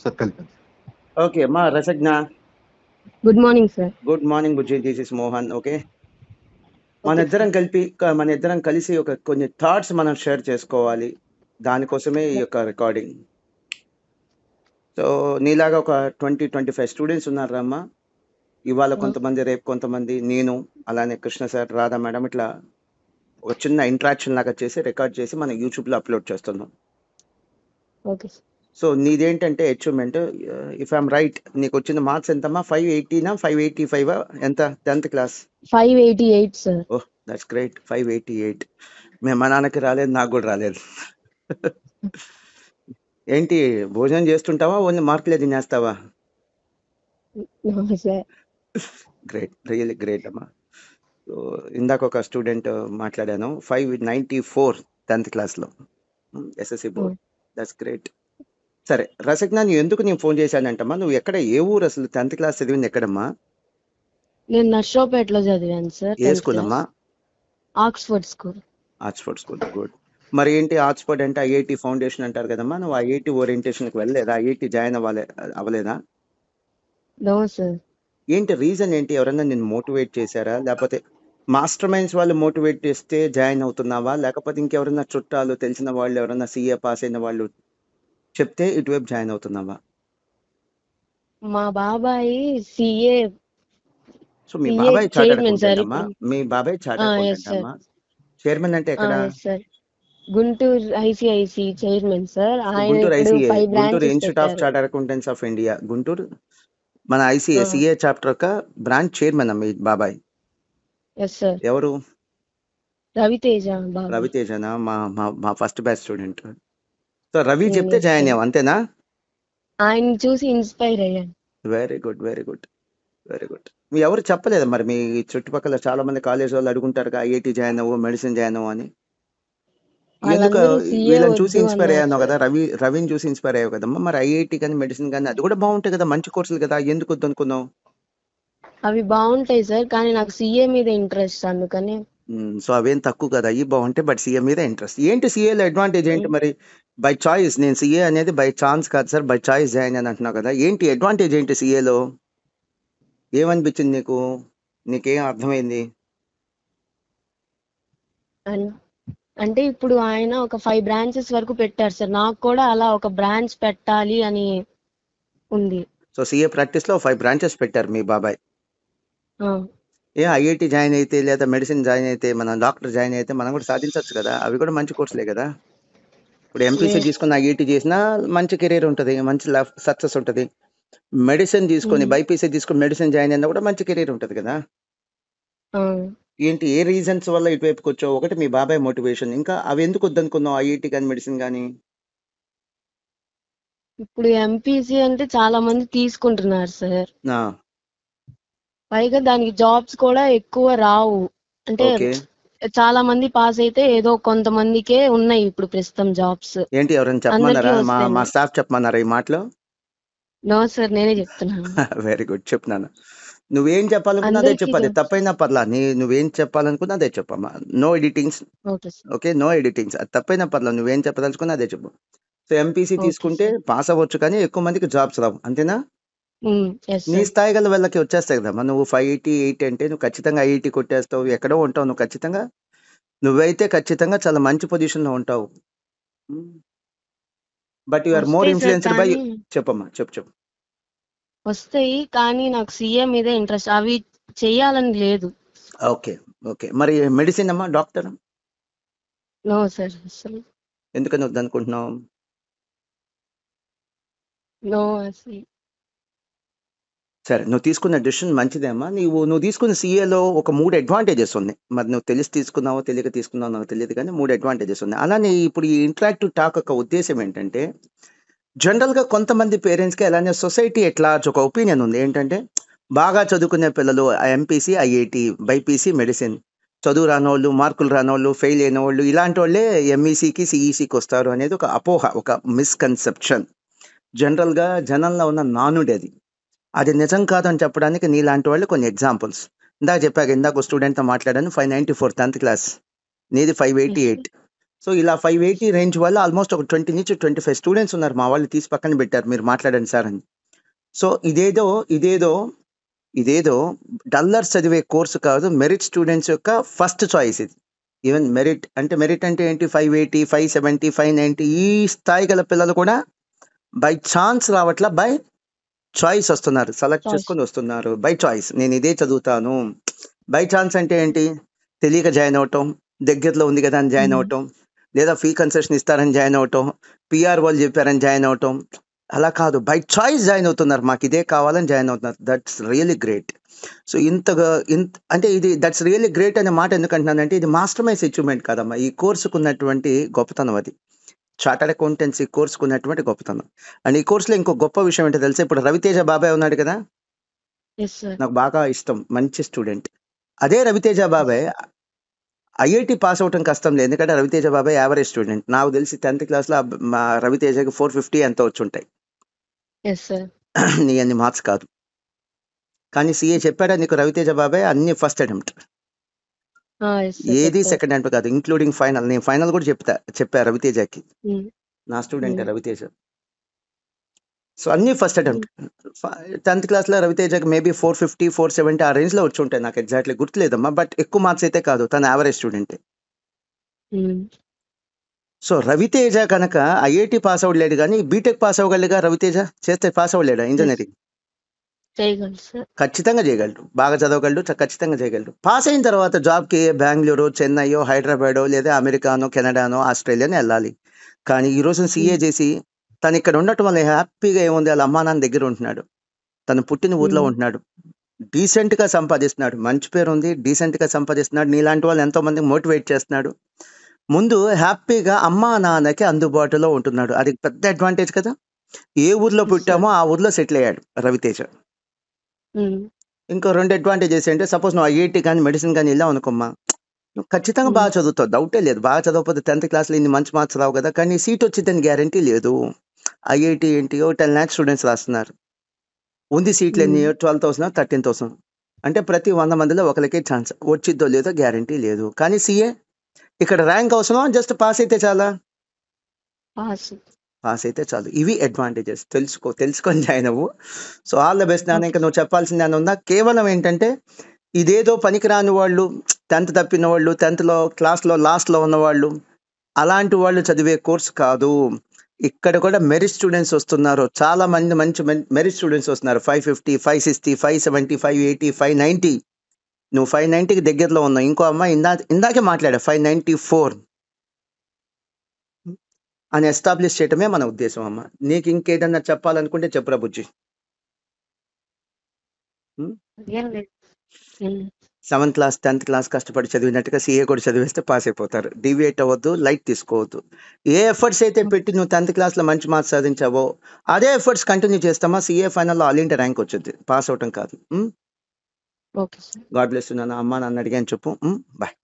Sir కలిపాను. Okay మా Rasagna. Good morning sir. Good morning బుజ్జి, this is Mohan. Okay, okay sir. మన ఇద్దరం కలిసి ఒక కొన్ని థాట్స్ మనం షేర్ చేసుకోవాలి. దానికోసమే ఈ యొక్క రికార్డింగ్. సో నీలాగా ఒక 20-25 స్టూడెంట్స్ ఉన్నారమ్మా. ఇవాళ కొంతమంది, రేపు కొంతమంది, నేను, అలానే కృష్ణ సార్, రాధా మేడం, ఇట్లా ఒక చిన్న ఇంట్రాక్షన్ లాగా చేసి రికార్డ్ చేసి మనం యూట్యూబ్లో అప్లోడ్ చేస్తున్నాం. Okay sir. సో నీదేంటంటే అచీవ్మెంట్, ఇఫ్ ఐఎమ్ రైట్, నీకు వచ్చిన మార్క్స్ ఎంతమ్మా? 580నా 585 ఎంత 10th class? 588 sir. Oh, that's great. 588. మేము మా నాన్నకి రాలేదు, నాకు కూడా రాలేదు. ఏంటి భోజనం చేస్తుంటావా, ఓన్లీ మార్కులే తినేస్తావా? సార్ గ్రేట్, రియల్లీ గ్రేట్ అమ్మా. సో ఇందాక ఒక స్టూడెంట్ మాట్లాడాను, 594 10th క్లాస్లో ఎస్ఎస్సి బోర్డ్. That's great. సరే రసజ్ఞ, నువ్వు ఎందుకు నేను ఫోన్ చేశానంటమ్మా, నువ్వు ఎక్కడ, ఏ ఊరు అసలు? 10th క్లాస్ చదివింది ఎక్కడమ్మా? నేను నర్సరావుపేటలో చదివాను సార్. ఏ స్కూల్ అమ్మా? Oxford school. Oxford school, good. మరి ఏంటి ఆక్స్ఫర్డ్ అంటే ఐఐటి ఫౌండేషన్ అంటారు కదమ్మా, నువ్వు ఐఐటి ఓరియంటేషన్కి వెళ్ళలేదా? ఐఐటి జాయిన్ అవ్వలేదా? No sir. ఏంటి రీజన్ ఏంటి? ఎవరన్నా నిన్ను మోటివేట్ చేశారా, లేకపోతే మాస్టర్ మైండ్స్ వాళ్ళు మోటివేట్ చేస్తే జాయిన్ అవుతున్నావా, లేకపోతే ఇంకెవరన్నా చుట్టాలు తెలిసిన వాళ్ళు ఎవరన్నా సిఏ పాస్ అయిన వాళ్ళు చెప్తే ఇటువైపు జాయిన్ అవుతున్నావా? మా బాబాయ్ సిఏ. సో మీ బాబాయ్ చార్టర్డ్ చైర్మన్ సార్. అకౌంటెంట్ అమ్మా? మీ బాబాయ్ చార్టర్డ్ అకౌంటెంట్ అమ్మా? చైర్మన్ అంటే ఎక్కడ? Sir Guntur ICIC chairman sir. ఆయన గుంటూరు ఇప్పుడు ICA, 5 Guntur branches institute of పెట్టారు. Chartered accountants of India, Guntur. మన ఐసిఏ సిఏ చాప్టర్ యొక్క బ్రాంచ్ చైర్మన్ అమ్మ మీ బాబాయ్. Yes sir. ఎవరు? రవితేజ బాబు. రవితేజనా? మా first batch student. So Ravi చెప్తే జాయిన్ అయ్యావు అంతేనా? ఆయన చూసి ఇన్స్పైర్ అయ్యాను. Very good, very good, very good. మీ ఎవరు చెప్పలేదు మరి? మీ చుట్టుపక్కల చాలా మంది కాలేజ్ వాళ్ళు అడుగుంటారు ఐఐటి జాయిన్ అవ్వు, మెడిసిన్ జాయిన్ అవ్వు అని. ఎందుకు వీళ్ళని చూసి ఇన్స్పైర్ అయ్యాను కదా? రవిని చూసి ఇన్స్పైర్ అయ్యావు కదమ్మా. మరి ఐఐటి కానీ మెడిసిన్ కానీ అది కూడా బాగుంటాయి కదా, మంచి కోర్సులు కదా, ఎందుకు వద్దు అనుకున్నావు? అవి బాగుంటాయి సార్, కానీ నాకు సిఏ మీద ఇంట్రెస్ట్, అందుకని. సో అవేం తక్కువ కదా, అవి బాగుంటాయి, బట్ సీఏ మీద ఇంట్రెస్ట్. ఏంటి సీఏలో అడ్వాంటేజ్ ఏంటి మరి? బై చాయిస్, నేను సీఏ అనేది బై ఛాన్స్ కాదు సార్, బై చాయిస్ జాయిన్ అని అంటున్నావు కదా, ఏంటి అడ్వాంటేజ్ ఏంటి సీఏలో? ఏమనిపించింది నీకు? నీకేం అర్థమైంది? అంటే ఇప్పుడు ఆయన ఒక 5 బ్రాంచెస్ వరకు పెట్టారు సార్, నాకు కూడా అలా ఒక బ్రాంచ్ పెట్టాలి అని ఉంది. సో సీఏ ప్రాక్టీస్ లో 5 బ్రాంచెస్ పెట్టారు మీ బాబాయ్. ఐఐటి జాయిన్ అయితే లేదా మెడిసిన్ జాయిన్ అయితే, మనం డాక్టర్ జాయిన్ అయితే మనం కూడా సాధించవచ్చు కదా, అవి కూడా మంచి కోర్సులే కదా. ఇప్పుడు ఎంపీసీ తీసుకున్న ఐఐటి చేసినా మంచి కెరీర్ ఉంటుంది, మంచి సక్సెస్ ఉంటుంది. మెడిసిన్ తీసుకొని బైపీసీ తీసుకొని మెడిసిన్ జాయిన్ అయినా కూడా మంచి కెరీర్ ఉంటుంది కదా. ఏంటి, ఏ రీజన్స్ వల్ల ఇటువైపుకి వచ్చావు? ఒకటి మీ బాబాయ్ మోటివేషన్, ఇంకా అవి ఎందుకు వద్దనుకున్నావు ఐఐటి కానీ మెడిసిన్ కానీ? ఇప్పుడు ఎంపీసీ అంటే చాలా మంది తీసుకుంటున్నారు సార్, పైగా దానికి జాబ్స్ కూడా ఎక్కువ రావు. అంటే చాలా మంది పాస్ అయితే ఏదో కొంతమందికే ఉన్నాయి ఇప్పుడు ప్రస్తుతం జాబ్స్. ఏంటి ఎవరైనా చెప్పమన్నారా? మా స్టాఫ్ చెప్పమన్నారా ఈ మాటలో? నో సార్, నేనే చెప్తున్నాను. వెరీ గుడ్, చెప్తున్నాను. నువ్వేం చెప్పాలనుకున్నా అదే చెప్పాలి, తప్పైనా పర్లా. నువ్వేం చెప్పాలనుకున్నా అదే చెప్పమ్మా. No editings, okay? No editings. అది తప్పైనా పర్లా, నువ్వేం చెప్పదలుచుకున్నా అదే చెప్పు. సో ఎంపీసీ తీసుకుంటే పాస్ అవ్వచ్చు, కానీ ఎక్కువ మందికి జాబ్స్ రావు, అంతేనా? నీ స్థాయి గల వెళ్ళకి వచ్చేస్తాయి కదమ్మా. నువ్వు 588 అంటే నువ్వు ఖచ్చితంగా ఐఐటి కొట్టేస్తావు, ఎక్కడో ఉంటావు నువ్వు ఖచ్చితంగా. నువ్వైతే ఖచ్చితంగా చాలా మంచి పొజిషన్ లో ఉంటావు. But you are more influenced by. చెప్పమ్మా, చెప్పు. వస్తాయి, కానీ నాకు సీఏ మీద ఇంట్రెస్ట్, అవి చెయ్యాలని లేదు. ఓకే, మరి మెడిసిన్ అమ్మా, డాక్టర్? నో సార్, అసలు. ఎందుకని వద్దనుకుంటున్నావు? నో అసలు. సరే, నువ్వు తీసుకున్న డెసిషన్ మంచిదే అమ్మా. నువ్వు తీసుకున్న సీఏలో ఒక 3 అడ్వాంటేజెస్ ఉన్నాయి. మరి నువ్వు తెలిసి తీసుకున్నావో తెలియక తీసుకున్నావో నాకు తెలియదు, కానీ 3 అడ్వాంటేజెస్ ఉన్నాయి. అలానే ఇప్పుడు ఈ ఇంటరాక్టివ్ టాక్ యొక్క ఉద్దేశం ఏంటంటే, జనరల్గా కొంతమంది పేరెంట్స్కి అలానే సొసైటీ ఎట్లా ఒక ఒపీనియన్ ఉంది ఏంటంటే, బాగా చదువుకునే పిల్లలు ఎంపీసీ, ఐఐటి, బైపీసీ, మెడిసిన్, చదువు రానోళ్ళు, మార్కులు రానోళ్ళు, ఫెయిల్ అయిన వాళ్ళు, ఇలాంటి వాళ్ళే ఎంఈసీకి సిఈసీకి వస్తారు అనేది ఒక అపోహ, ఒక మిస్కన్సెప్షన్. జనరల్గా జనంలో ఉన్న నానుడి అది నిజం కాదని చెప్పడానికి నీలాంటి వాళ్ళు కొన్ని ఎగ్జాంపుల్స్. ఇందాక స్టూడెంట్తో మాట్లాడాను, 594 10th క్లాస్, నీది 588. సో ఇలా 580 రేంజ్ వల్ల ఆల్మోస్ట్ ఒక 20 నుంచి 25 స్టూడెంట్స్ ఉన్నారు. మా వాళ్ళు తీసి పక్కన పెట్టారు, మీరు మాట్లాడండి సార్ అని. సో ఇదేదో డల్లర్స్ చదివే కోర్సు కాదు, మెరిట్ స్టూడెంట్స్ యొక్క ఫస్ట్ చాయిస్ ఇది. ఈవెన్ మెరిట్ అంటే ఏంటి, 580, 570, 590 ఈ స్థాయి గల పిల్లలు కూడా బై ఛాన్స్ రావట్లా, బై చాయిస్ వస్తున్నారు, సెలెక్ట్ చాయిస్ చేసుకొని వస్తున్నారు బై చాయిస్. నేను ఇదే చదువుతాను. బై ఛాన్స్ అంటే ఏంటి, తెలియక జాయిన్ అవటం, దగ్గరలో ఉంది కదా అని జాయిన్ అవటం, లేదా ఫీ కన్సెషన్ ఇస్తారని జాయిన్ అవటం, పిఆర్ వాళ్ళు చెప్పారని జాయిన్ అవటం. అలా కాదు, బై చాయిస్ జాయిన్ అవుతున్నారు, మాకు ఇదే కావాలని జాయిన్ అవుతున్నారు. That's really great. సో అంటే ఇది దట్స్ రియల్లీ గ్రేట్ అనే మాట ఎందుకంటున్నానంటే, ఇది మాస్టర్ మైజ్ అచీవ్మెంట్ కాదమ్మా, ఈ కోర్సుకు ఉన్నటువంటి గొప్పతనం అది. చార్టర్డ్ అకౌంటెన్సీ కోర్సుకు ఉన్నటువంటి గొప్పతనం. అండ్ ఈ కోర్సులో ఇంకో గొప్ప విషయం ఏంటో తెలుసా, ఇప్పుడు రవితేజ బాబాయ్ ఉన్నాడు కదా, ఎస్ సార్ నాకు బాగా ఇష్టం, మంచి స్టూడెంట్. అదే రవితేజ బాబాయ్ ఐఐటి పాస్ అవటం కష్టం లేదు, ఎందుకంటే రవితేజ బాబాయ్ యావరేజ్ స్టూడెంట్. నాకు తెలిసి 10th క్లాస్లో మా రవితేజకి 450 ఎంత వచ్చి ఉంటాయి. ఎస్ సార్ నీ అన్ని మార్క్స్ కాదు. కానీ సిఏ చెప్పాడా నీకు, రవితేజ బాబాయ్ అన్ని ఫస్ట్ అటెంప్ట్, ఎస్ సార్ ఏది చెప్పారు. సెకండ్ అటెంప్ట్ కాదు, ఇంక్లూడింగ్ ఫైనల్. నేను ఫైనల్ కూడా చెప్పా రవితేజకి, నా స్టూడెంట్ రవితేజ. సో అన్ని ఫస్ట్ అటెంప్ట్. 10th క్లాస్లో రవితేజకి మేబీ 450, 470 ఆ రేంజ్లో వచ్చి ఉంటాయి, నాకు ఎగ్జాక్ట్లీ గుర్తులేదమ్మా. బట్ ఎక్కువ మార్క్స్ అయితే కాదు, తన యావరేజ్ స్టూడెంటే. సో రవితేజ కనుక ఐఐటి పాస్ అవ్వలేడు, కానీ బీటెక్ పాస్ అవ్వగలిగా రవితేజ, చేస్తే పాస్ అవ్వలేడా ఇంజనీరింగ్? చేయగలరు సార్. ఖచ్చితంగా చేయగలడు, బాగా చదవగలడు, ఖచ్చితంగా చేయగలడు. పాస్ అయిన తర్వాత జాబ్కి బెంగళూరు, చెన్నైయో, హైదరాబాదో, లేదా అమెరికానో, కెనడానో, ఆస్ట్రేలియానో వెళ్ళాలి. కానీ ఈ రోజున సీఏ చేసి తను ఇక్కడ ఉండటం వల్ల హ్యాపీగా ఏముంది, వాళ్ళ అమ్మా నాన్న దగ్గర ఉంటున్నాడు, తను పుట్టిన ఊర్లో ఉంటున్నాడు, డీసెంట్గా సంపాదిస్తున్నాడు, మంచి పేరు ఉంది, డీసెంట్గా సంపాదిస్తున్నాడు, నీలాంటి వాళ్ళు ఎంతో మందికి మోటివేట్ చేస్తున్నాడు. ముందు హ్యాపీగా అమ్మా నాన్నకి అందుబాటులో ఉంటున్నాడు, అది పెద్ద అడ్వాంటేజ్ కదా. ఏ ఊర్లో పుట్టామో ఆ ఊర్లో సెటిల్ అయ్యాడు రవితేజ. ఇంకో 2 అడ్వాంటేజెస్ ఏంటంటే, సపోజ్ నువ్వు ఐఐటి కానీ మెడిసిన్ కానీ వెళ్ళావు అనుకోమ్మా, నువ్వు ఖచ్చితంగా బాగా చదువుతావు, డౌటే లేదు. బాగా చదవకపోతే 10th క్లాస్లో ఇన్ని మంచి మార్క్స్ రావు కదా, కానీ సీట్ వచ్చిందని గ్యారంటీ లేదు. ఐఐటి ఏంటియో 10 lakhs స్టూడెంట్స్ రాస్తున్నారు, ఉంది సీట్లు ఎన్ని, 12,000, 13,000, అంటే ప్రతి 100 మందిలో ఒకరికే ఛాన్స్, వచ్చిద్దో లేదో గ్యారంటీ లేదు. కానీ సిఏ ఇక్కడ ర్యాంక్ అవసరం, జస్ట్ పాస్ అయితే చాలా, పాస్ అయితే చాలు. ఇవి అడ్వాంటేజెస్, తెలుసుకొని జాయిన్ అవ్వు. సో ఆల్ ద బెస్ట్ నాన్న. ఇంకా నువ్వు చెప్పాల్సింది అని ఉందా? కేవలం ఏంటంటే, ఇదేదో పనికిరాని వాళ్ళు, 10th తప్పిన వాళ్ళు, 10th క్లాస్లో లాస్ట్లో ఉన్నవాళ్ళు, అలాంటి వాళ్ళు చదివే కోర్స్ కాదు. ఇక్కడ కూడా మెరిట్ స్టూడెంట్స్ వస్తున్నారు, చాలా మంది మంచి మెరిట్ స్టూడెంట్స్ వస్తున్నారు. 550, 560, 570, 580, 590. నువ్వు 590కి దగ్గరలో ఉన్నావు. ఇంకో అమ్మాయి ఇందాకే మాట్లాడా 594 అని ఎస్టాబ్లిష్ చేయటమే మన ఉద్దేశం అమ్మ. నీకు ఇంకేదన్నా చెప్పాలనుకుంటే చెప్పురా బుజ్జి. 7th క్లాస్ 10th క్లాస్ కష్టపడి చదివినట్టుగా సిఏ కూడా చదివేస్తే పాస్ అయిపోతారు. డివియేట్ అవ్వద్దు, లైట్ తీసుకోవద్దు. ఏ ఎఫర్ట్స్ అయితే పెట్టి నువ్వు 10th క్లాస్లో మంచి మార్క్స్ సాధించావో అదే ఎఫర్ట్స్ కంటిన్యూ చేస్తామా, సిఏ ఫైనల్లో ఆల్ ఇండియా ర్యాంక్ వచ్చింది, పాస్ అవటం కాదు. గాడ్ బ్లెస్ యు నాన్న. అమ్మా నాన్న అడిగాను చెప్పు. బాయ్.